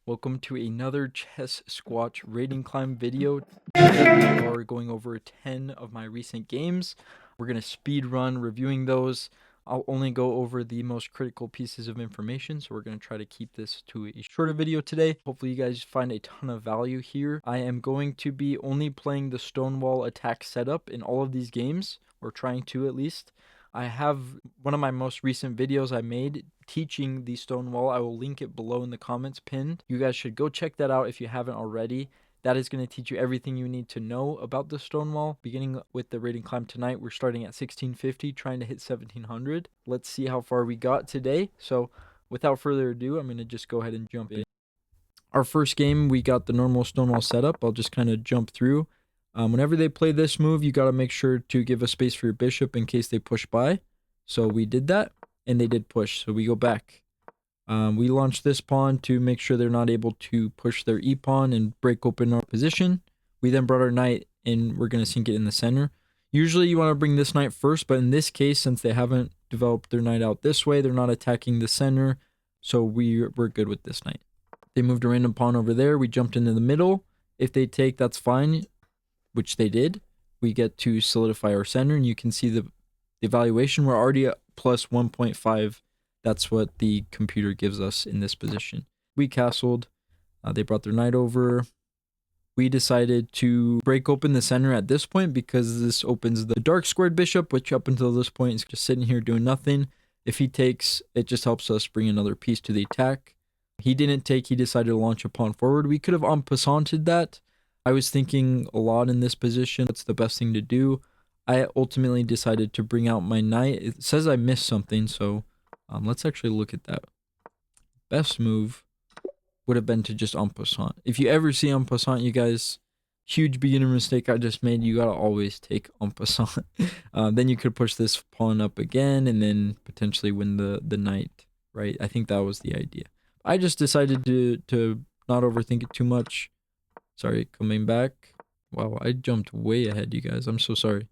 Welcome to another Chess Squatch rating climb video. Today we are going over 10 of my recent games. We're going to speed run reviewing those. I'll only go over the most critical pieces of information, so we're going to try to keep this to a shorter video today. Hopefully you guys find a ton of value here. I am going to be only playing the Stonewall Attack setup in all of these games, or trying to at least. I have one of my most recent videos I made teaching the Stonewall. I will link it below in the comments pinned. You guys should go check that out if you haven't already. That is going to teach you everything you need to know about the Stonewall. Beginning with the rating climb tonight, we're starting at 1650, trying to hit 1700. Let's see how far we got today. So without further ado, I'm going to just go ahead and jump in. Our first game, we got the normal Stonewall setup. I'll just kind of jump through. Whenever they play this move, you got to make sure to give a space for your bishop in case they push by. So we did that, and they did push. So we go back. We launched this pawn to make sure they're not able to push their e-pawn and break open our position. We then brought our knight, and we're going to sink it in the center. Usually you want to bring this knight first, but in this case, since they haven't developed their knight out this way, they're not attacking the center. So we're good with this knight. They moved a random pawn over there. We jumped into the middle. If they take, that's fine, which they did. We get to solidify our center, and you can see the evaluation. We're already at plus 1.5. That's what the computer gives us in this position. We castled. They brought their knight over. We decided to break open the center at this point because this opens the dark squared bishop, which up until this point is just sitting here doing nothing. If he takes, it just helps us bring another piece to the attack. He didn't take. He decided to launch a pawn forward. We could have en passanted that. I was thinking a lot in this position. What's the best thing to do? I ultimately decided to bring out my knight. It says I missed something, so let's actually look at that. Best move would have been to just en passant. If you ever see en passant, you guys, huge beginner mistake I just made. You gotta always take en passant. Then you could push this pawn up again and then potentially win the knight, right? I think that was the idea. I just decided to not overthink it too much. Sorry, coming back. Wow, I jumped way ahead, you guys. I'm so sorry.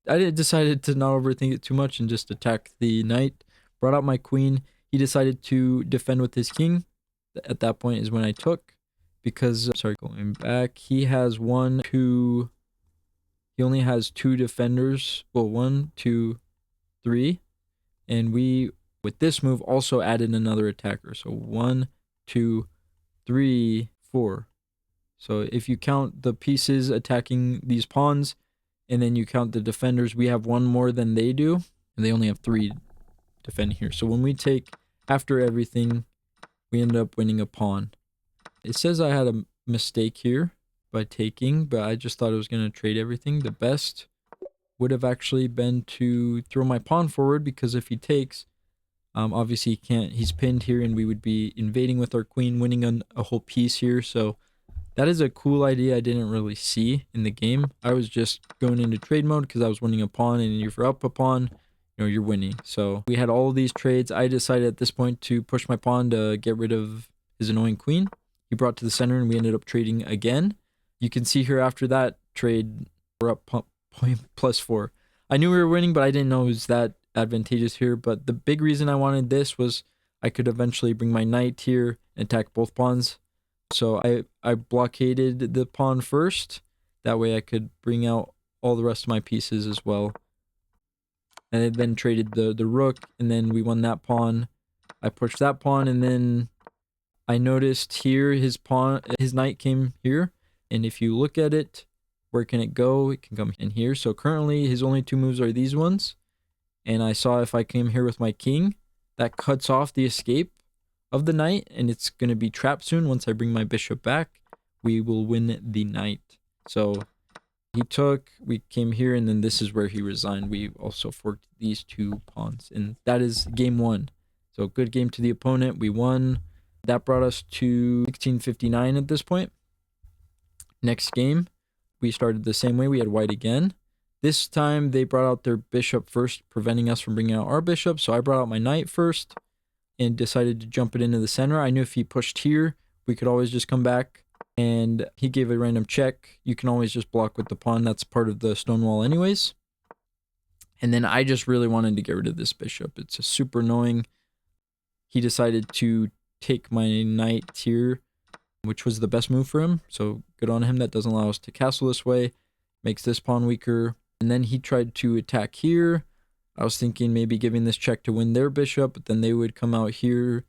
I decided to not overthink it too much and just attack the knight. Brought out my queen. He decided to defend with his king. At that point is when I took. Because, sorry, going back. He has he only has 2 defenders. Well, 1, 2, 3. And we, with this move, also added another attacker. So 1, 2, 3, 4. So if you count the pieces attacking these pawns, and then you count the defenders, we have 1 more than they do, and they only have 3 defending here. So when we take, after everything, we end up winning a pawn. It says I had a mistake here by taking, but I just thought I was going to trade everything. The best would have actually been to throw my pawn forward, because if he takes, obviously he can't, he's pinned here, and we would be invading with our queen, winning a whole piece here. So that is a cool idea I didn't really see in the game. I was just going into trade mode because I was winning a pawn, and if you're up a pawn, you know, you're winning. So we had all of these trades. I decided at this point to push my pawn to get rid of his annoying queen. He brought to the center, and we ended up trading again. You can see here after that trade, we're up +4. I knew we were winning, but I didn't know it was that advantageous here. But the big reason I wanted this was I could eventually bring my knight here and attack both pawns. So I blockaded the pawn first. That way I could bring out all the rest of my pieces as well. And I then traded the rook, and then we won that pawn. I pushed that pawn, and then I noticed here his knight came here. And if you look at it, where can it go? It can come in here. So currently his only 2 moves are these ones. And I saw if I came here with my king, that cuts off the escape of the knight, and it's going to be trapped soon. Once I bring my bishop back, we will win the knight. So he took, we came here, and then this is where he resigned. We also forked these 2 pawns, and that is game 1. So good game to the opponent. We won. That brought us to 1659 at this point. Next game, we started the same way. We had white again. This time they brought out their bishop first, preventing us from bringing out our bishop. So I brought out my knight first and decided to jump it into the center. I knew if he pushed here, we could always just come back, and he gave a random check. You can always just block with the pawn. That's part of the Stonewall anyways. And then I just really wanted to get rid of this bishop. It's super annoying. He decided to take my knight here which was the best move for him. So good on him. That doesn't allow us to castle this way. Makes this pawn weaker. And then he tried to attack here. I was thinking maybe giving this check to win their bishop, but then they would come out here.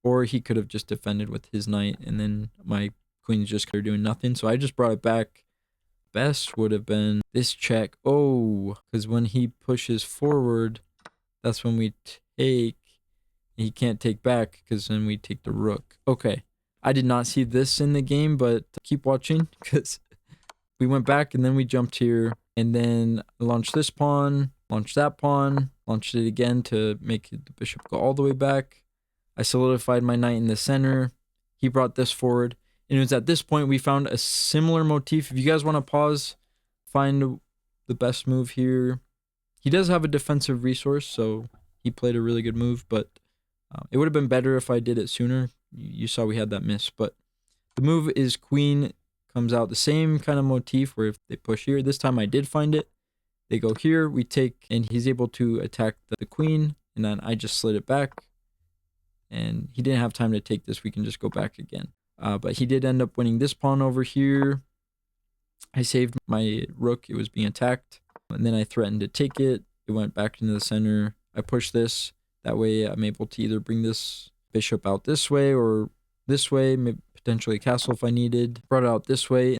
Or he could have just defended with his knight, and then my queen's just doing nothing. So I just brought it back. Best would have been this check. Oh, because when he pushes forward, that's when we take. He can't take back because then we take the rook. Okay. I did not see this in the game, but keep watching because we went back and then we jumped here and then launched this pawn, launched that pawn, launched it again to make the bishop go all the way back. I solidified my knight in the center. He brought this forward. And it was at this point we found a similar motif. If you guys want to pause, find the best move here. He does have a defensive resource, so he played a really good move, but it would have been better if I did it sooner. You saw we had that miss, but the move is queen comes out the same kind of motif where if they push here, this time I did find it. They go here, we take, and he's able to attack the queen, and then I just slid it back. And he didn't have time to take this. We can just go back again. But he did end up winning this pawn over here. I saved my rook. It was being attacked. And then I threatened to take it. It went back into the center. I pushed this. That way I'm able to either bring this bishop out this way or this way, maybe potentially castle if I needed. Brought it out this way.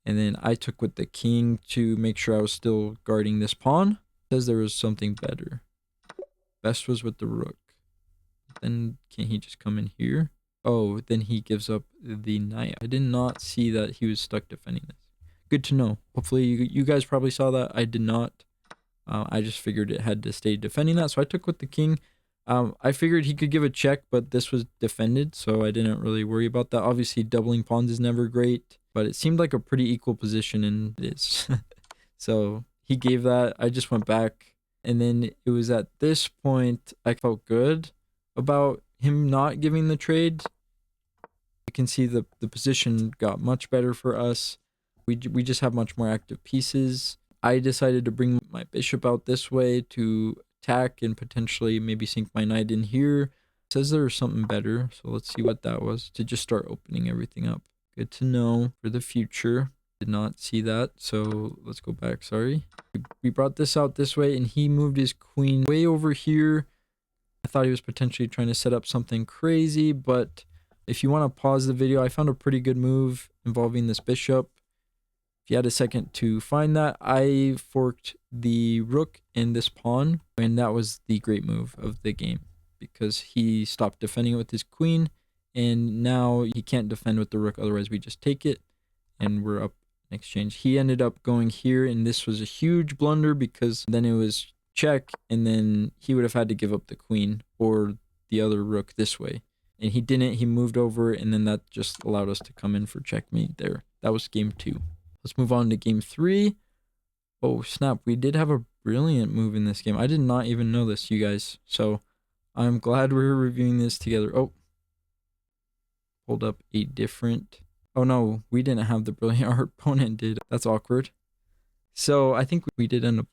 And then I took with the king to make sure I was still guarding this pawn. It says there was something better. Best was with the rook. Then can he just come in here? Oh, then he gives up the knight. I did not see that he was stuck defending this. Good to know. Hopefully you guys probably saw that. I did not. I just figured it had to stay defending that. So I took with the king. I figured he could give a check, but this was defended. So I didn't really worry about that. Obviously, doubling pawns is never great. But it seemed like a pretty equal position, and it is. So he gave that. I just went back. And then it was at this point I felt good about him not giving the trade. You can see the position got much better for us. We just have much more active pieces. I decided to bring my bishop out this way to attack and potentially maybe sink my knight in here. It says there was something better, so let's see what that was, to just start opening everything up. Good to know for the future. Did not see that, so let's go back. Sorry. We brought this out this way, and he moved his queen way over here. I thought he was potentially trying to set up something crazy, but if you want to pause the video, I found a pretty good move involving this bishop. If you had a second to find that, I forked the rook and this pawn, and that was the great move of the game because he stopped defending it with his queen, and now he can't defend with the rook, otherwise we just take it, and we're up in exchange. He ended up going here, and this was a huge blunder because then it was check, and then he would have had to give up the queen or the other rook this way. And he didn't. He moved over, and then that just allowed us to come in for checkmate there. That was game 2. Let's move on to game 3. Oh, snap. We did have a brilliant move in this game. I did not even know this, you guys. So I'm glad we're reviewing this together. Oh, hold up a different... Oh, no, we didn't have the brilliant. Our opponent did. That's awkward. So I think we did end up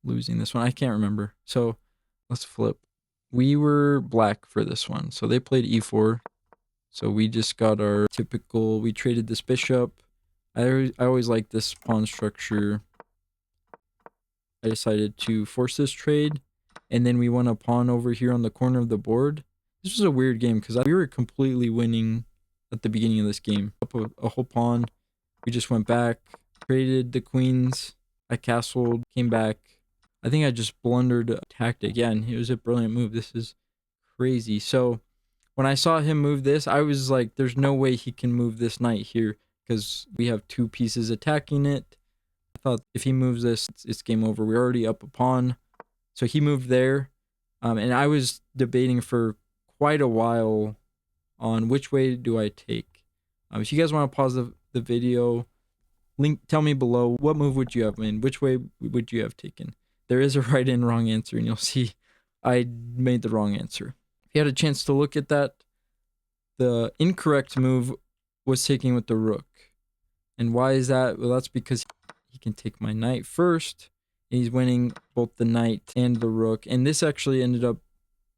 losing this one. I can't remember. So let's flip. We were black for this one. So they played e4. So we just got our typical, we traded this bishop. I always like this pawn structure. I decided to force this trade. And then we won a pawn over here on the corner of the board. This was a weird game because we were completely winning at the beginning of this game. Up a whole pawn. We just went back, traded the queens. I castled, came back. I think I just blundered a tactic. Yeah, and it was a brilliant move. This is crazy. So when I saw him move this, I was like, there's no way he can move this knight here because we have 2 pieces attacking it. I thought if he moves this, it's game over. We're already up a pawn. So he moved there. And I was debating for quite a while on which way do I take. If you guys want to pause the video, tell me below, what move would you have made? Which way would you have taken? There is a right and wrong answer, and you'll see I made the wrong answer. If you had a chance to look at that, the incorrect move was taking with the rook. And why is that? Well, that's because he can take my knight first, and he's winning both the knight and the rook. And this actually ended up,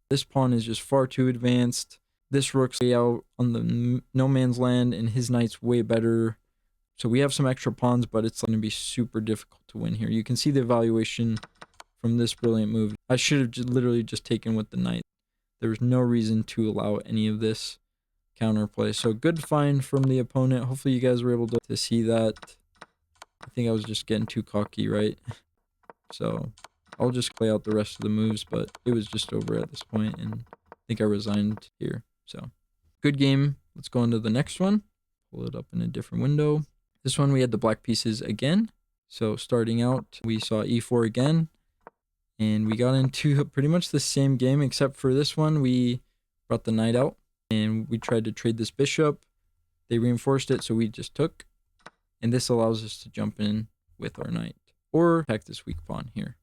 this pawn is just far too advanced. this rook's way out on the no man's land, and his knight's way better. So we have some extra pawns, but it's going to be super difficult to win here. You can see the evaluation from this brilliant move. I should have literally just taken with the knight. There was no reason to allow any of this counterplay. So good find from the opponent. Hopefully you guys were able to see that. I think I was just getting too cocky, right? So I'll just play out the rest of the moves, but it was just over at this point, and I think I resigned here. So good game. Let's go into the next one. Pull it up in a different window. This one we had the black pieces again. So starting out, we saw e4 again, and we got into pretty much the same game, except for this one, we brought the knight out, and we tried to trade this bishop. They reinforced it, so we just took, and this allows us to jump in with our knight, or attack this weak pawn here.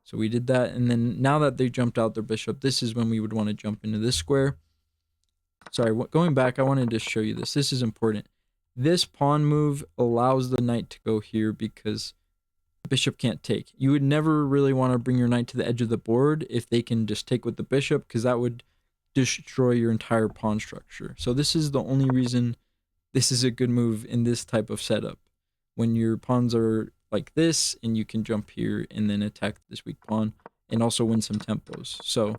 So we did that, and then now that they jumped out their bishop, this is when we would want to jump into this square. Sorry, going back, I wanted to show you this. This is important. This pawn move allows the knight to go here because the bishop can't take. You would never really want to bring your knight to the edge of the board if they can just take with the bishop, because that would destroy your entire pawn structure. So this is the only reason this is a good move in this type of setup. When your pawns are like this, and you can jump here and then attack this weak pawn and also win some tempos. So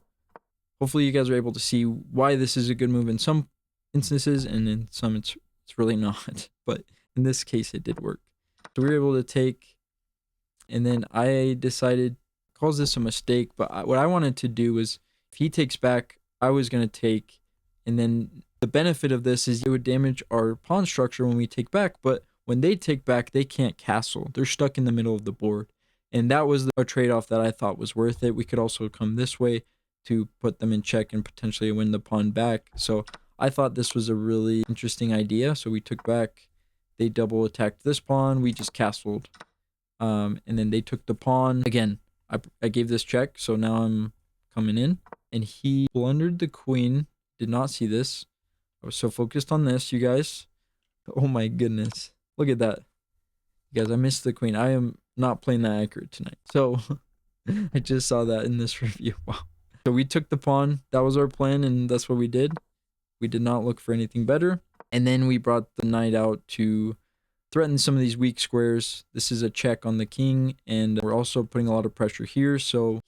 hopefully you guys are able to see why this is a good move in some instances, and in some it's really not. But in this case, it did work. So we were able to take, and then I decided, calls this a mistake, but what I wanted to do was, if he takes back, I was going to take, and then the benefit of this is it would damage our pawn structure when we take back, but when they take back, they can't castle. They're stuck in the middle of the board. And that was a trade-off that I thought was worth it. We could also come this way to put them in check and potentially win the pawn back. So I thought this was a really interesting idea. So we took back. They double attacked this pawn. We just castled. And then they took the pawn. Again, I gave this check. So now I'm coming in. And he blundered the queen. Did not see this. I was so focused on this, you guys. Oh my goodness. Look at that. You guys, I missed the queen. I am not playing that accurate tonight. So I just saw that in this review. Wow. So we took the pawn. That was our plan, and that's what we did. We did not look for anything better. And then we brought the knight out to threaten some of these weak squares. This is a check on the king, and we're also putting a lot of pressure here. So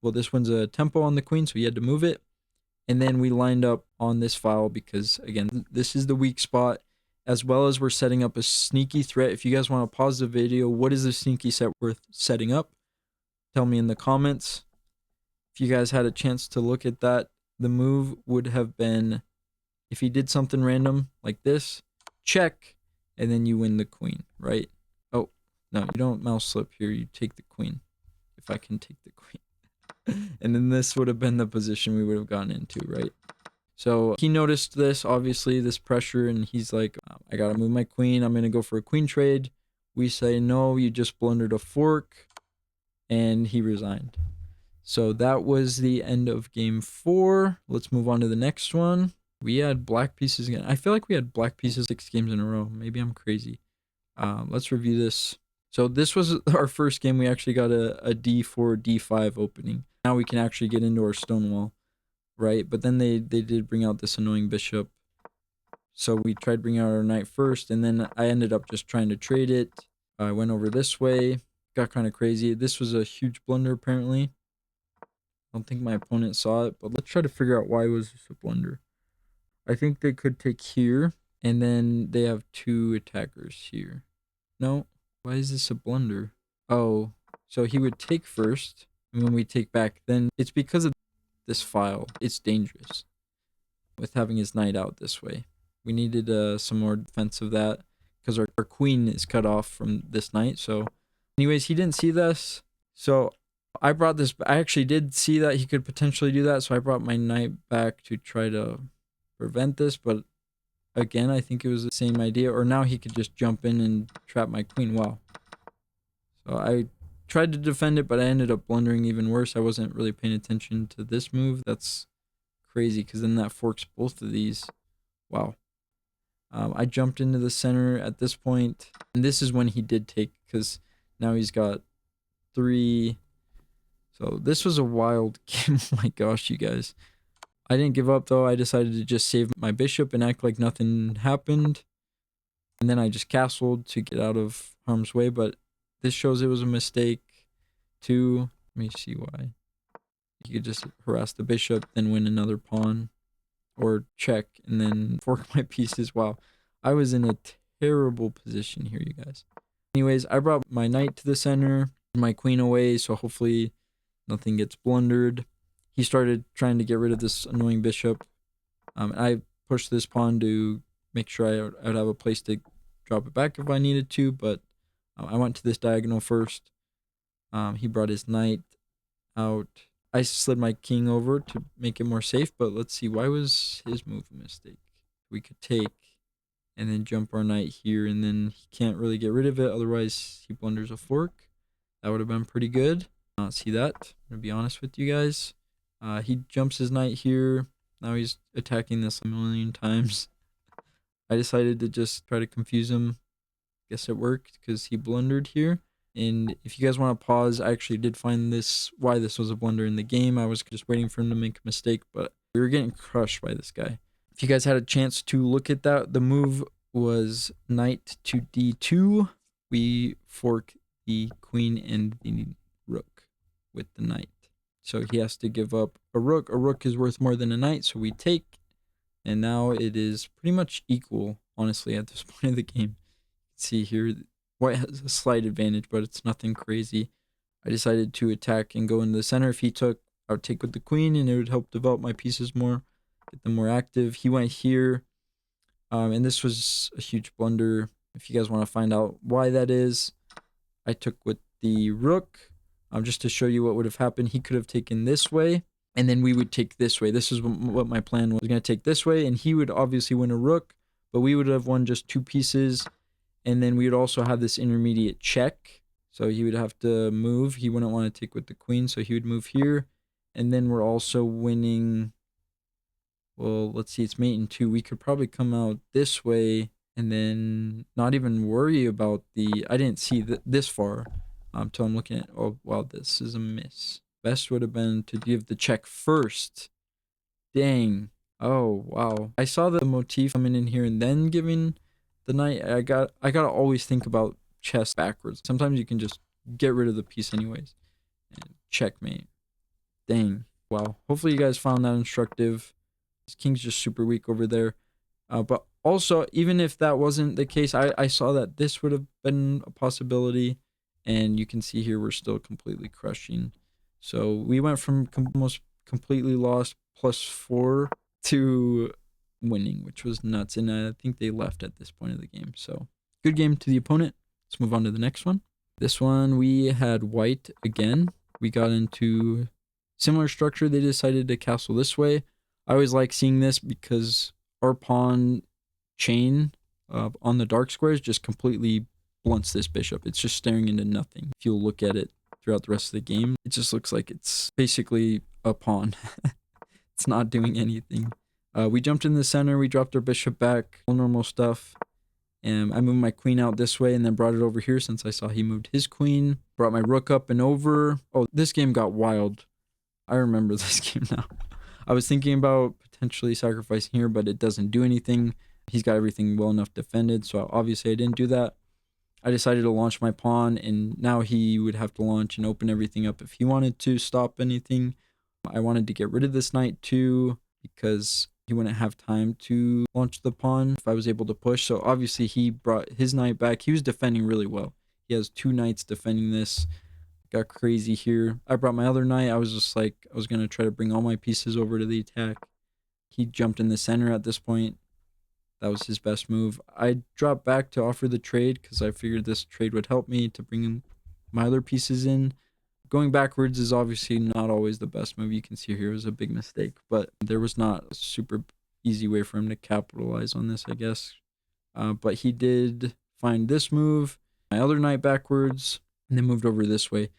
this one's a tempo on the queen, so he had to move it. And then we lined up on this file because, again, this is the weak spot, as well as we're setting up a sneaky threat. If you guys want to pause the video, what is the sneaky set worth setting up? Tell me in the comments. If you guys had a chance to look at that, the move would have been, if he did something random like this, check, and then you win the queen, right? Oh, no, you don't mouse slip here. You take the queen, if I can take the queen. And then this would have been the position we would have gotten into, right? So he noticed this, obviously, this pressure, and he's like, I got to move my queen. I'm going to go for a queen trade. We say, no, you just blundered a fork, and he resigned. So that was the end of game 4. Let's move on to the next one. We had black pieces again. I feel like we had black pieces 6 games in a row. Maybe I'm crazy. Let's review this. So this was our first game. We actually got a d4, d5 opening. Now we can actually get into our Stonewall, right? But then they did bring out this annoying bishop. So we tried bringing out our knight first, and then I ended up just trying to trade it. I went over this way. Got kind of crazy. This was a huge blunder, apparently. I don't think my opponent saw it, but let's try to figure out why was this a blunder. I think they could take here, and then they have 2 attackers here. No, why is this a blunder? Oh, so he would take first, and when we take back, then it's because of this file. It's dangerous with having his knight out this way. We needed some more defense of that, because our queen is cut off from this knight. So anyways, he didn't see this, so I brought this. I actually did see that he could potentially do that, so I brought my knight back to try to prevent this. But again, I think it was the same idea, or now he could just jump in and trap my queen. Wow. So I tried to defend it, but I ended up blundering even worse. I wasn't really paying attention to this move. That's crazy, because then that forks both of these. Wow. I jumped into the center at this point, and this is when he did take, because now he's got 3. So this was a wild game. Oh my gosh, you guys. I didn't give up though. I decided to just save my bishop and act like nothing happened. And then I just castled to get out of harm's way, but this shows it was a mistake too. Let me see why. You could just harass the bishop, then win another pawn, or check, and then fork my pieces. Wow, I was in a terrible position here, you guys. Anyways, I brought my knight to the center, my queen away, so hopefully nothing gets blundered. He started trying to get rid of this annoying bishop. I pushed this pawn to make sure I would have a place to drop it back if I needed to, but I went to this diagonal first. He brought his knight out. I slid my king over to make it more safe, but let's see, why was his move a mistake? We could take and then jump our knight here, and then he can't really get rid of it, otherwise he blunders a fork. That would have been pretty good. See that? I'm gonna be honest with you guys. He jumps his knight here. Now he's attacking this a million times. I decided to just try to confuse him. Guess it worked because he blundered here. And if you guys want to pause, I actually did find this, why this was a blunder in the game. I was just waiting for him to make a mistake, but we were getting crushed by this guy. If you guys had a chance to look at that, the move was knight to d2. We fork the queen and the rook with the knight. So he has to give up a rook. A rook is worth more than a knight, so we take. And now it is pretty much equal, honestly, at this point of the game. See here, white has a slight advantage, but it's nothing crazy. I decided to attack and go into the center. If he took, I would take with the queen, and it would help develop my pieces more, get them more active. He went here, and this was a huge blunder. If you guys want to find out why that is, I took with the rook, just to show you what would have happened. He could have taken this way, and then we would take this way. This is what my plan was. Going to take this way, and he would obviously win a rook, but we would have won just 2 pieces. And then we would also have this intermediate check. So he would have to move. He wouldn't want to take with the queen, so he would move here. And then we're also winning. Well, let's see, it's mate in 2. We could probably come out this way and then not even worry about the... I didn't see this far until I'm looking at... Oh, wow, this is a miss. Best would have been to give the check first. Dang. Oh, wow. I saw the motif coming in here and then giving... the knight. I gotta always think about chess backwards. Sometimes you can just get rid of the piece anyways. And checkmate. Dang. Wow. Hopefully you guys found that instructive. This king's just super weak over there. But also, even if that wasn't the case, I saw that this would have been a possibility. And you can see here we're still completely crushing. So we went from almost completely lost +4 to... winning, which was nuts, and I think they left at this point of the game. So good game to the opponent. Let's move on to the next one. This one we had white again. We got into similar structure. They decided to castle this way. I always like seeing this because our pawn chain on the dark squares just completely blunts this bishop. It's just staring into nothing. If you'll look at it throughout the rest of the game, it just looks like it's basically a pawn. It's not doing anything. We jumped in the center, we dropped our bishop back, all normal stuff. And I moved my queen out this way and then brought it over here since I saw he moved his queen. Brought my rook up and over. Oh, this game got wild. I remember this game now. I was thinking about potentially sacrificing here, but it doesn't do anything. He's got everything well enough defended, so obviously I didn't do that. I decided to launch my pawn, and now he would have to launch and open everything up if he wanted to stop anything. I wanted to get rid of this knight too, because he wouldn't have time to launch the pawn if I was able to push. So obviously he brought his knight back. He was defending really well. He has 2 knights defending this. Got crazy here. I brought my other knight. I was just like, I was going to try to bring all my pieces over to the attack. He jumped in the center at this point. That was his best move. I dropped back to offer the trade because I figured this trade would help me to bring my other pieces in. Going backwards is obviously not always the best move. You can see here was a big mistake, but there was not a super easy way for him to capitalize on this, I guess. But he did find this move, my other knight backwards, and then moved over this way.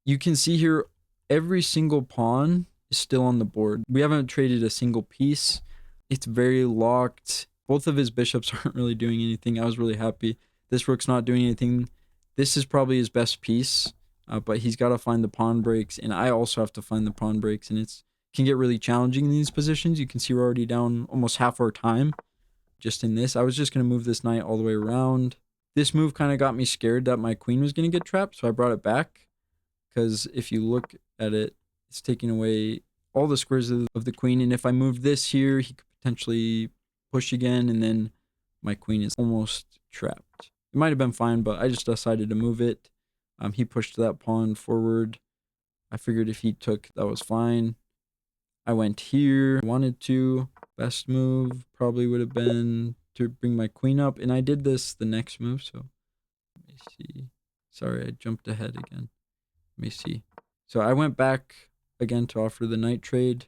You can see here every single pawn is still on the board. We haven't traded a single piece. It's very locked. Both of his bishops aren't really doing anything. I was really happy. This rook's not doing anything. This is probably his best piece. But he's got to find the pawn breaks, and I also have to find the pawn breaks, and it's can get really challenging in these positions. You can see we're already down almost half our time just in this. I was just going to move this knight all the way around. This move kind of got me scared that my queen was going to get trapped, so I brought it back. Because if you look at it, it's taking away all the squares of the queen. And if I move this here, he could potentially push again, and then my queen is almost trapped. It might have been fine, but I just decided to move it. He pushed that pawn forward. I figured if he took, that was fine. I went here, wanted to. Best move probably would have been to bring my queen up. And I did this the next move, so let me see. Sorry, I jumped ahead again. Let me see. So I went back again to offer the knight trade.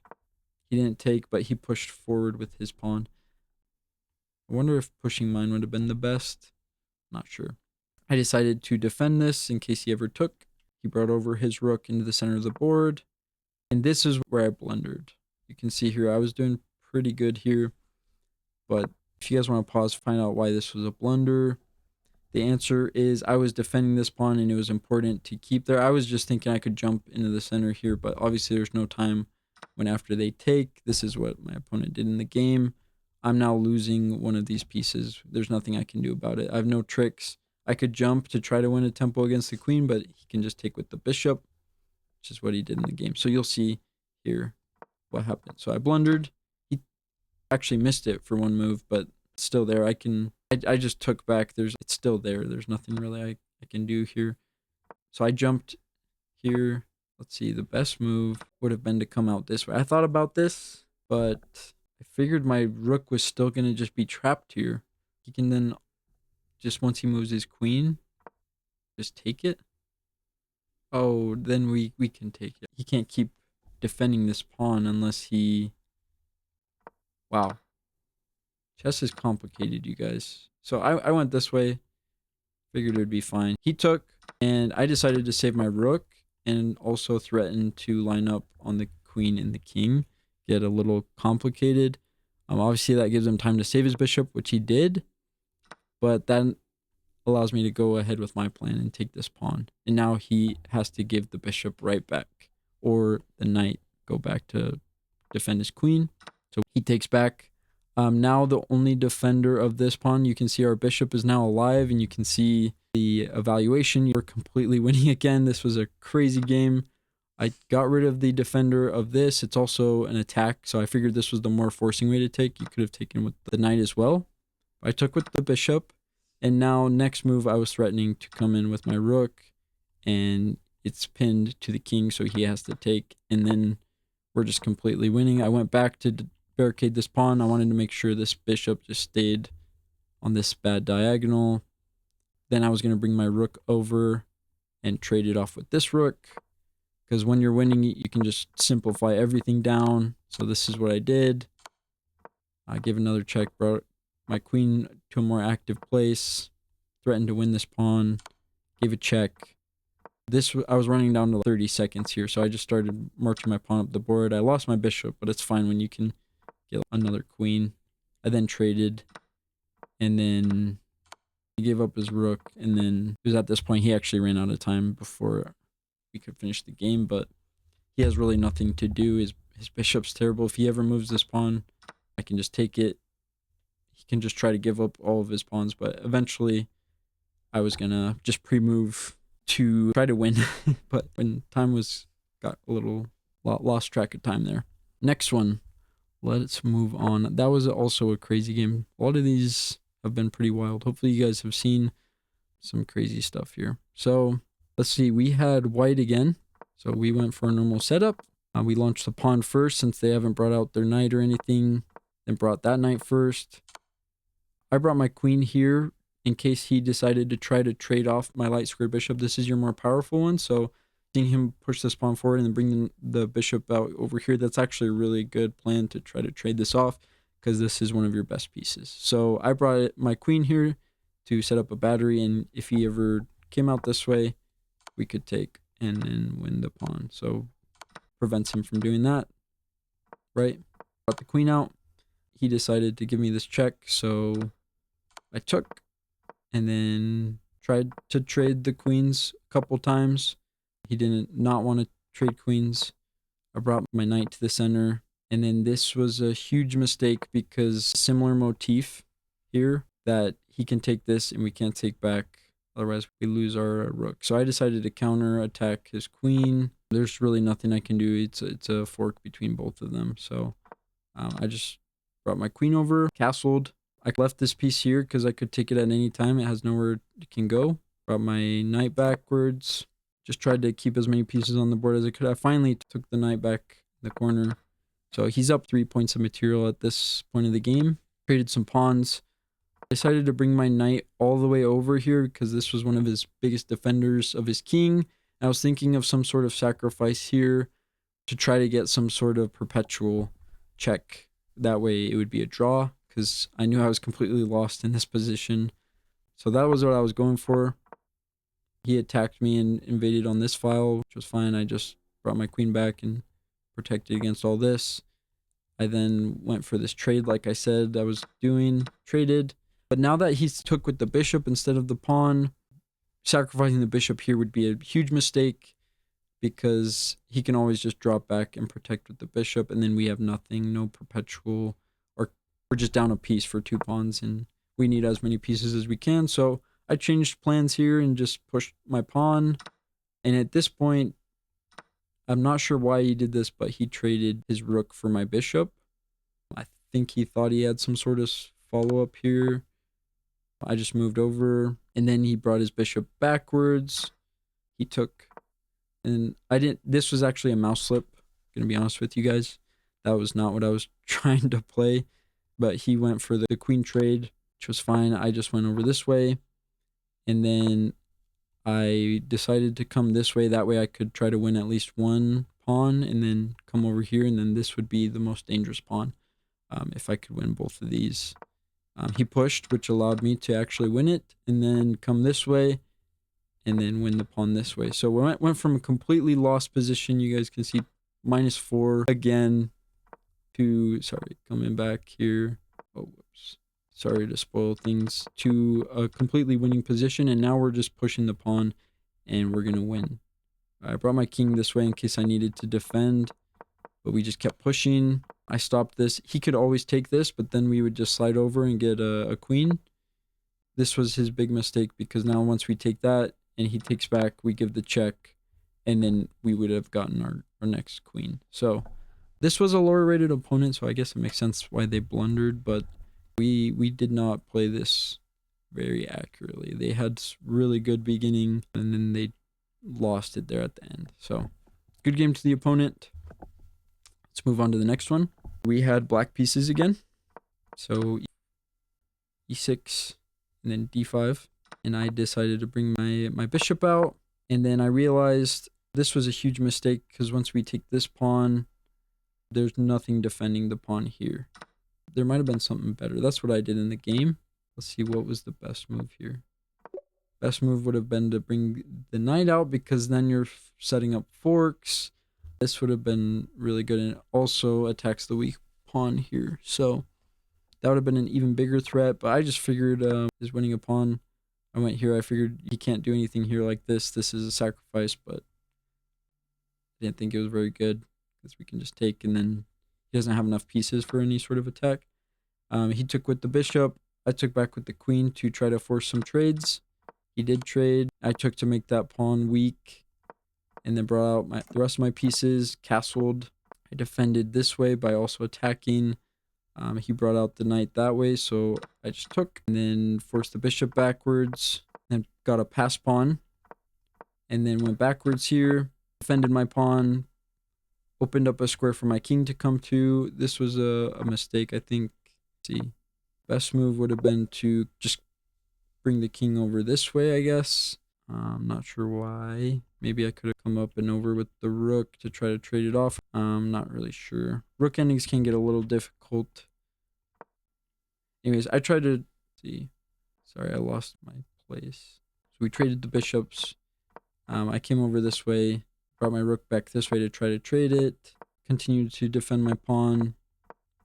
He didn't take, but he pushed forward with his pawn. I wonder if pushing mine would have been the best. Not sure. I decided to defend this in case he ever took. He brought over his rook into the center of the board. And this is where I blundered. You can see here I was doing pretty good here. But if you guys want to pause to find out why this was a blunder, the answer is I was defending this pawn and it was important to keep there. I was just thinking I could jump into the center here, but obviously there's no time when after they take. This is what my opponent did in the game. I'm now losing one of these pieces. There's nothing I can do about it. I have no tricks. I could jump to try to win a tempo against the queen, but he can just take with the bishop, which is what he did in the game. So you'll see here what happened. So I blundered. He actually missed it for one move, but it's still there. I just took back. It's still there. There's nothing really I can do here. So I jumped here. Let's see. The best move would have been to come out this way. I thought about this, but I figured my rook was still going to just be trapped here. He can then, just once he moves his queen, just take it. Oh, then we can take it. He can't keep defending this pawn unless he... Wow. Chess is complicated, you guys. So I went this way. Figured it would be fine. He took, and I decided to save my rook and also threaten to line up on the queen and the king. Get a little complicated. Obviously, that gives him time to save his bishop, which he did. But that allows me to go ahead with my plan and take this pawn. And now he has to give the bishop right back, or the knight go back to defend his queen. So he takes back. Now the only defender of this pawn, you can see our bishop is now alive, and you can see the evaluation. You're completely winning again. This was a crazy game. I got rid of the defender of this. It's also an attack, so I figured this was the more forcing way to take. You could have taken with the knight as well. I took with the bishop, and now next move I was threatening to come in with my rook, and it's pinned to the king, so he has to take, and then we're just completely winning. I went back to barricade this pawn. I wanted to make sure this bishop just stayed on this bad diagonal. Then I was going to bring my rook over and trade it off with this rook, because when you're winning, you can just simplify everything down. So this is what I did. I gave another check, brought my queen to a more active place, threatened to win this pawn, gave a check. I was running down to 30 seconds here, so I just started marching my pawn up the board. I lost my bishop, but it's fine when you can get another queen. I then traded, and then he gave up his rook, and then it was at this point he actually ran out of time before we could finish the game, but he has really nothing to do. His bishop's terrible. If he ever moves this pawn, I can just take it. He can just try to give up all of his pawns, but eventually I was gonna just pre-move to try to win, but when time got a little lost track of time there. Next one, let's move on. That was also a crazy game. A lot of these have been pretty wild. Hopefully you guys have seen some crazy stuff here. So let's see, we had white again. So we went for a normal setup. We launched the pawn first since they haven't brought out their knight or anything. Then brought that knight first. I brought my queen here in case he decided to try to trade off my light square bishop. This is your more powerful one. So seeing him push this pawn forward and then bring the bishop out over here, that's actually a really good plan to try to trade this off, because this is one of your best pieces. So I brought my queen here to set up a battery, and if he ever came out this way, we could take and then win the pawn. So prevents him from doing that, right? Brought the queen out. He decided to give me this check, so I took and then tried to trade the queens a couple times. He didn't not want to trade queens. I brought my knight to the center. And then this was a huge mistake because similar motif here that he can take this and we can't take back. Otherwise, we lose our rook. So I decided to counter attack his queen. There's really nothing I can do. It's a fork between both of them. So I just brought my queen over, castled. I left this piece here because I could take it at any time. It has nowhere it can go. Brought my knight backwards. Just tried to keep as many pieces on the board as I could. I finally took the knight back in the corner. So he's up 3 points of material at this point of the game. Traded some pawns. I decided to bring my knight all the way over here because this was one of his biggest defenders of his king. I was thinking of some sort of sacrifice here to try to get some sort of perpetual check. That way it would be a draw because I knew I was completely lost in this position. So that was what I was going for. He attacked me and invaded on this file, which was fine. I just brought my queen back and protected against all this. I then went for this trade like I said I was doing, traded. But now that he's took with the bishop instead of the pawn, sacrificing the bishop here would be a huge mistake because he can always just drop back and protect with the bishop, and then we have nothing, no perpetual, or we're just down a piece for 2 pawns, and we need as many pieces as we can. So I changed plans here and just pushed my pawn, and at this point, I'm not sure why he did this, but he traded his rook for my bishop. I think he thought he had some sort of follow-up here. I just moved over, and then he brought his bishop backwards. He took, and I didn't, this was actually a mouse slip, gonna be honest with you guys. That was not what I was trying to play, but he went for the queen trade, which was fine. I just went over this way, and then I decided to come this way. That way I could try to win at least 1 pawn, and then come over here, and then this would be the most dangerous pawn if I could win both of these. He pushed, which allowed me to actually win it, and then come this way, and then win the pawn this way. So we went from a completely lost position, you guys can see, -4 again, to, sorry, coming back here. Oh, whoops. Sorry to spoil things. To a completely winning position, and now we're just pushing the pawn, and we're going to win. I brought my king this way in case I needed to defend, but we just kept pushing. I stopped this. He could always take this, but then we would just slide over and get a queen. This was his big mistake because now once we take that and he takes back, we give the check, and then we would have gotten our next queen. So this was a lower rated opponent, so I guess it makes sense why they blundered, but we did not play this very accurately. They had really good beginning, and then they lost it there at the end. So good game to the opponent. Let's move on to the next one. We had black pieces again. So e6 and then d5. And I decided to bring my bishop out. And then I realized this was a huge mistake because once we take this pawn, there's nothing defending the pawn here. There might have been something better. That's what I did in the game. Let's see what was the best move here. Best move would have been to bring the knight out because then you're setting up forks. This would have been really good, and it also attacks the weak pawn here. So that would have been an even bigger threat, but I just figured is winning a pawn. I went here. I figured he can't do anything here like this. This is a sacrifice, but I didn't think it was very good because we can just take, and then he doesn't have enough pieces for any sort of attack. He took with the bishop. I took back with the queen to try to force some trades. He did trade. I took to make that pawn weak, and then brought out the rest of my pieces, castled. I defended this way by also attacking. He brought out the knight that way, so I just took, and then forced the bishop backwards, and got a pass pawn, and then went backwards here, defended my pawn, opened up a square for my king to come to. This was a mistake, I think. Let's see, best move would have been to just bring the king over this way, I guess. I'm not sure why. Maybe I could have come up and over with the rook to try to trade it off. I'm not really sure. Rook endings can get a little difficult. Anyways, I tried to see. Sorry, I lost my place. So we traded the bishops. I came over this way, brought my rook back this way to try to trade it. Continued to defend my pawn.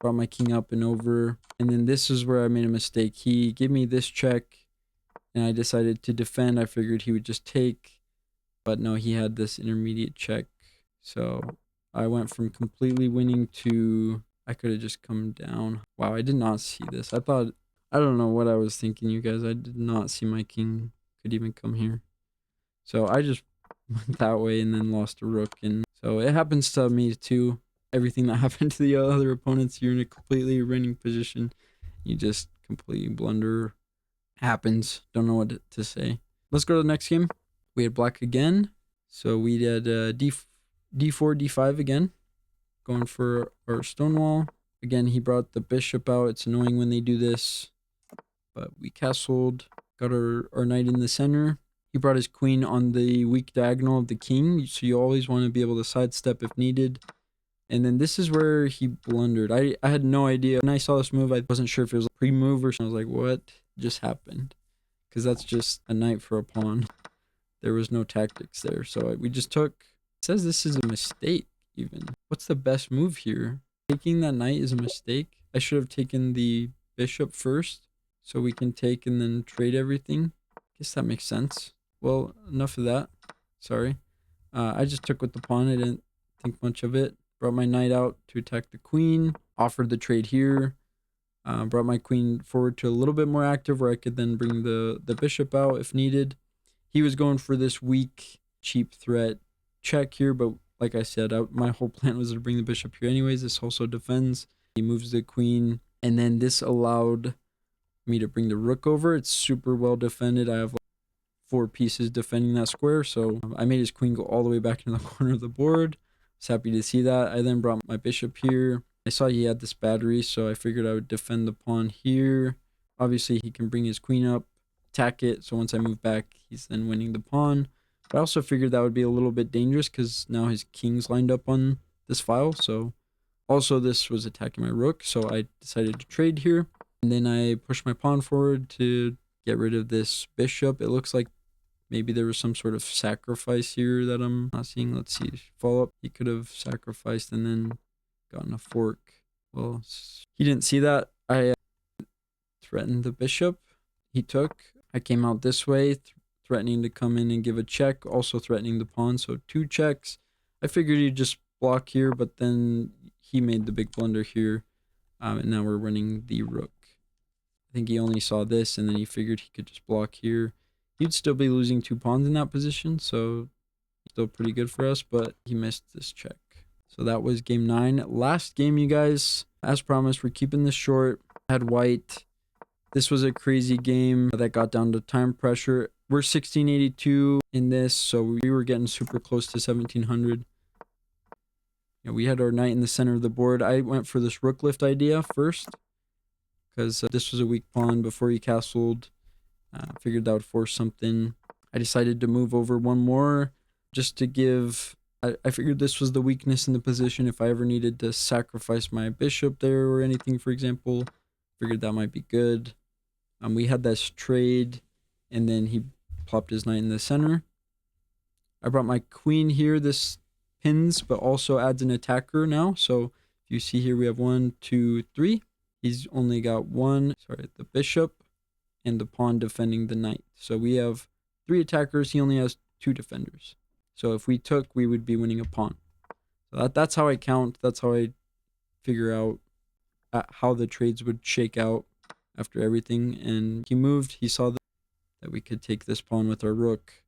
Brought my king up and over. And then this is where I made a mistake. He gave me this check, and I decided to defend. I figured he would just take, but no, he had this intermediate check. So I went from completely winning to I could have just come down. Wow, I did not see this. I don't know what I was thinking, you guys. I did not see my king could even come here. So I just went that way and then lost a rook. And so it happens to me too. Everything that happened to the other opponents, you're in a completely winning position. You just completely blunder. Happens. Don't know what to say. Let's go to the next game. We had black again. So we did d4, d5 again. Going for our Stonewall. Again, he brought the bishop out. It's annoying when they do this. But we castled. Got our knight in the center. He brought his queen on the weak diagonal of the king. So you always want to be able to sidestep if needed. And then this is where he blundered. I had no idea. When I saw this move, I wasn't sure if it was a pre-move or something. I was like, what just happened? Because that's just a knight for a pawn. There was no tactics there. So we just took... It says this is a mistake even. What's the best move here? Taking that knight is a mistake. I should have taken the bishop first. So we can take and then trade everything. Guess that makes sense. Well, enough of that. Sorry. I just took with the pawn. I didn't think much of it. Brought my knight out to attack the queen. Offered the trade here. Brought my queen forward to a little bit more active where I could then bring the bishop out if needed. He was going for this weak, cheap threat check here, but like I said, my whole plan was to bring the bishop here anyways. This also defends. He moves the queen, and then this allowed me to bring the rook over. It's super well defended. I have like 4 pieces defending that square, so I made his queen go all the way back into the corner of the board. I was happy to see that. I then brought my bishop here. I saw he had this battery, so I figured I would defend the pawn here. Obviously, he can bring his queen up, attack it, so once I move back, he's then winning the pawn. But I also figured that would be a little bit dangerous because now his king's lined up on this file, so also this was attacking my rook, so I decided to trade here. And then I pushed my pawn forward to get rid of this bishop. It looks like maybe there was some sort of sacrifice here that I'm not seeing. Let's see. Follow up. He could have sacrificed and then gotten a fork. Well, he didn't see that. I threatened the bishop. He took. I came out this way, threatening to come in and give a check, also threatening the pawn. So 2 checks. I figured he'd just block here, but then he made the big blunder here. And now we're winning the rook. I think he only saw this, and then he figured he could just block here. He'd still be losing 2 pawns in that position, so still pretty good for us, but he missed this check. So that was game 9. Last game, you guys. As promised, we're keeping this short. I had white. This was a crazy game that got down to time pressure. We're 1682 in this, so we were getting super close to 1700. Yeah, we had our knight in the center of the board. I went for this rook lift idea first, because this was a weak pawn before he castled. Figured that would force something. I decided to move over one more just to give... I figured this was the weakness in the position. If I ever needed to sacrifice my bishop there or anything, for example, figured that might be good. We had this trade, and then he plopped his knight in the center. I brought my queen here. This pins, but also adds an attacker now. So if you see here, we have 1, 2, 3. He's only got the bishop and the pawn defending the knight. So we have 3 attackers. He only has 2 defenders. So if we took, we would be winning a pawn. So that's how I count. That's how I figure out how the trades would shake out after everything. And he moved. He saw that we could take this pawn with our rook.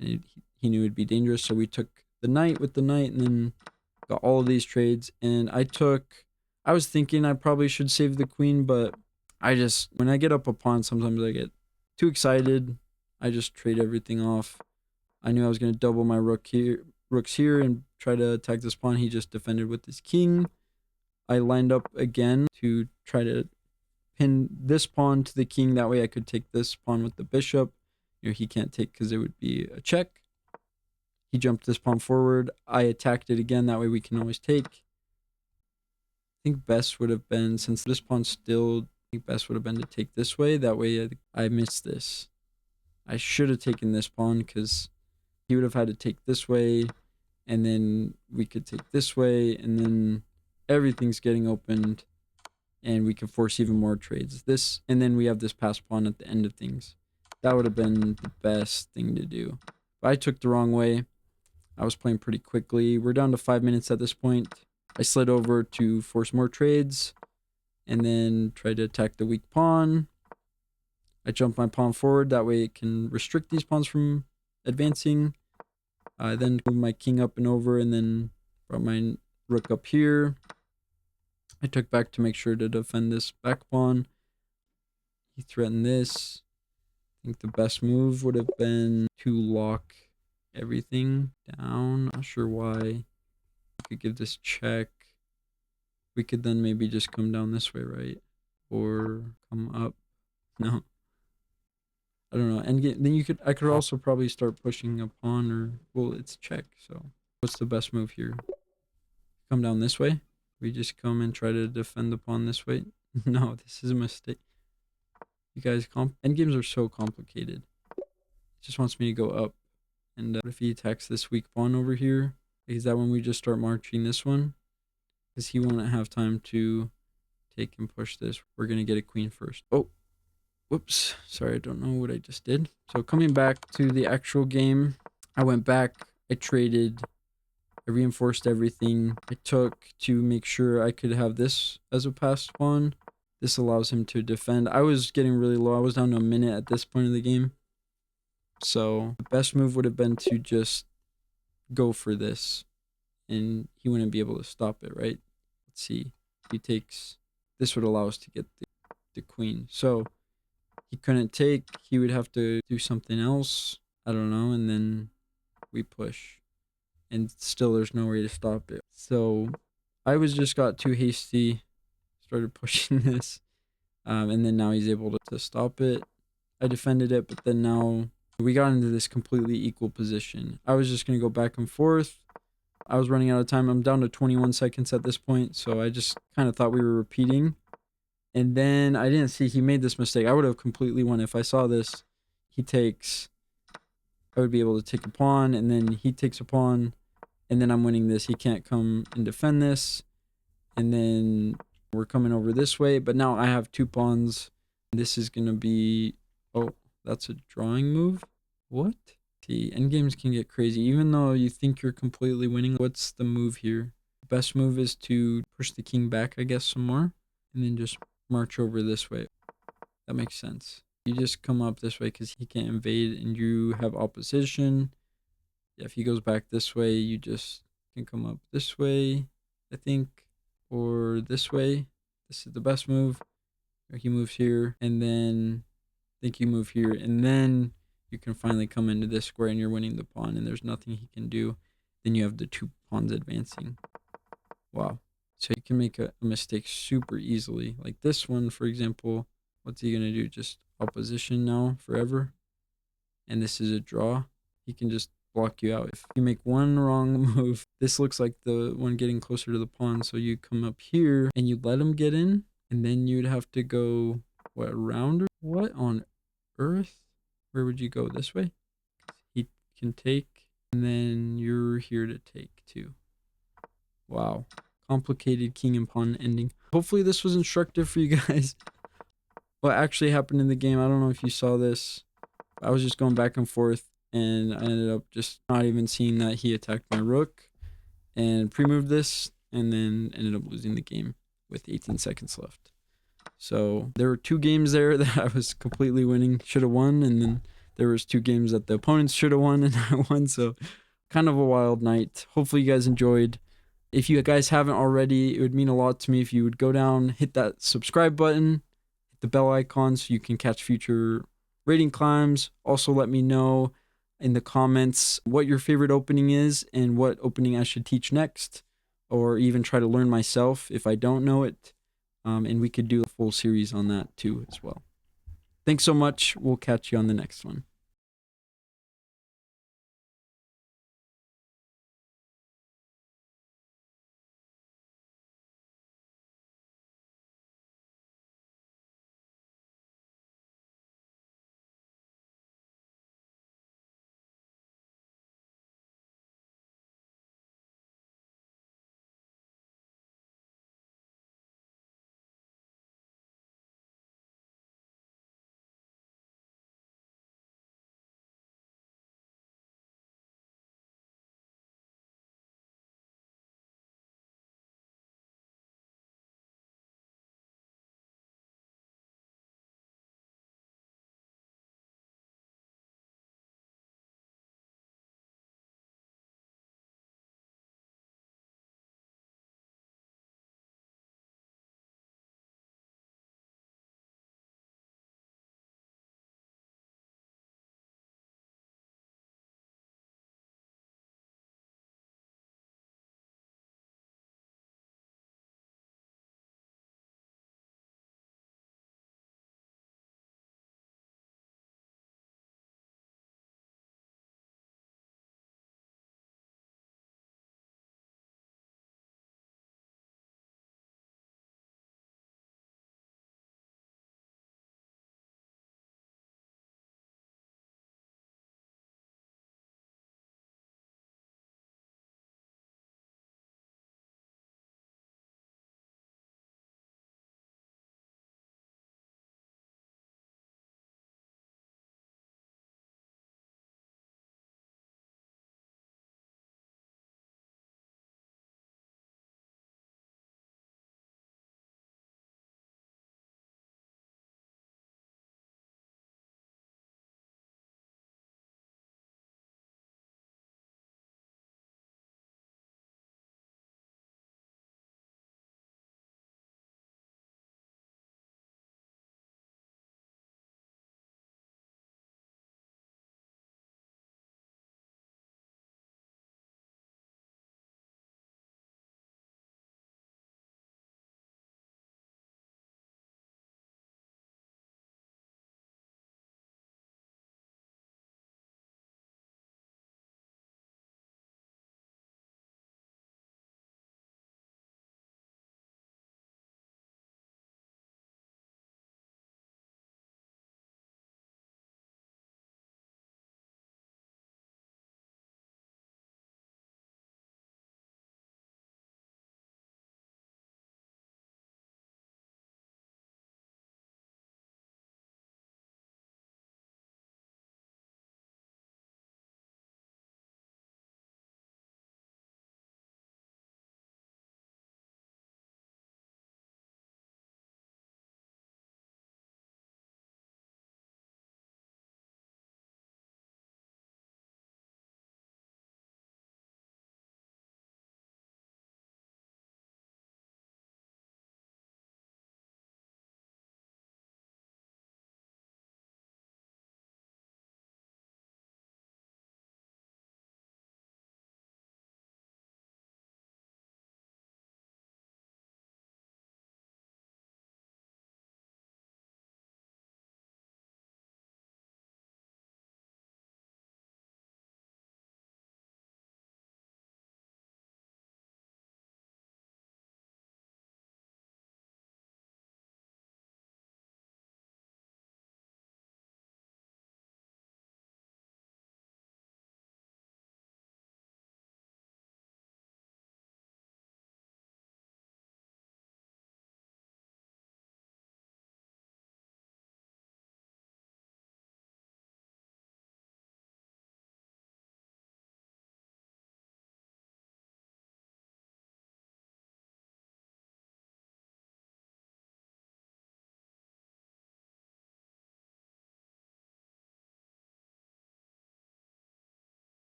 And he knew it'd be dangerous. So we took the knight with the knight and then got all of these trades. And I was thinking I probably should save the queen, but when I get up a pawn, sometimes I get too excited. I just trade everything off. I knew I was going to double my rooks here and try to attack this pawn. He just defended with his king. I lined up again to try to pin this pawn to the king. That way I could take this pawn with the bishop. He can't take because it would be a check. He jumped this pawn forward. I attacked it again. That way we can always take. I think best would have been, since this pawn's still... I think best would have been to take this way. That way I missed this. I should have taken this pawn because he would have had to take this way, and then we could take this way, and then everything's getting opened, and we can force even more trades. And then we have this pass pawn at the end of things. That would have been the best thing to do. But I took the wrong way. I was playing pretty quickly. We're down to 5 minutes at this point. I slid over to force more trades and then try to attack the weak pawn. I jump my pawn forward. That way it can restrict these pawns from advancing. I then move my king up and over and then brought my rook up here. I took back to make sure to defend this back pawn. He threatened this. I think the best move would have been to lock everything down. Not sure why. We could give this check. We could then maybe just come down this way, right? Or come up. No. I don't know. Endgame. Then I could also probably start pushing a pawn or, well, it's check. So what's the best move here? Come down this way. We just come and try to defend the pawn this way. No, this is a mistake. You guys, endgames are so complicated. It just wants me to go up. And what if he attacks this weak pawn over here? Is that when we just start marching this one? Because he won't have time to take and push this. We're going to get a queen first. Oh, whoops. Sorry, I don't know what I just did. So coming back to the actual game, I went back. I traded. I reinforced everything. I took to make sure I could have this as a passed pawn. This allows him to defend. I was getting really low. I was down to a minute at this point of the game. So the best move would have been to just go for this. And he wouldn't be able to stop it, right? Let's see. He takes... This would allow us to get the queen. So he couldn't take. He would have to do something else. I don't know. And then we push. And still there's no way to stop it. So I just got too hasty. Started pushing this. And then now he's able to stop it. I defended it, but then now we got into this completely equal position. I was just going to go back and forth. I was running out of time. I'm down to 21 seconds at this point. So I just kind of thought we were repeating. And then I didn't see he made this mistake. I would have completely won. If I saw this, he takes... I would be able to take a pawn, and then he takes a pawn, and then I'm winning this. He can't come and defend this. And then we're coming over this way, but now I have 2 pawns. This is going to be... Oh, that's a drawing move? What? See, endgames can get crazy. Even though you think you're completely winning, what's the move here? The best move is to push the king back, I guess, some more, and then just march over this way. That makes sense. You just come up this way because he can't invade, and you have opposition. Yeah, if he goes back this way, you just can come up this way, I think, or this way. This is the best move. He moves here, and then I think you move here, and then you can finally come into this square, and you're winning the pawn, and there's nothing he can do. Then you have the 2 pawns advancing. Wow. So you can make a mistake super easily. Like this one, for example, what's he going to do? Just opposition now forever. And this is a draw. He can just block you out. If you make one wrong move, this looks like the one getting closer to the pawn. So you come up here and you let him get in. And then you'd have to go, what, around? What on earth? Where would you go? This way? He can take. And then you're here to take too. Wow. Complicated king and pawn ending. Hopefully this was instructive for you guys. What actually happened in the game, I don't know if you saw this. I was just going back and forth, and I ended up just not even seeing that he attacked my rook and pre-moved this, and then ended up losing the game with 18 seconds left. So there were 2 games there that I was completely winning, should have won, and then there was 2 games that the opponents should have won and I won. So kind of a wild night. Hopefully you guys enjoyed. If you guys haven't already, it would mean a lot to me if you would go down, hit that subscribe button, hit the bell icon so you can catch future rating climbs. Also let me know in the comments what your favorite opening is and what opening I should teach next, or even try to learn myself if I don't know it. And we could do a full series on that too as well. Thanks so much. We'll catch you on the next one.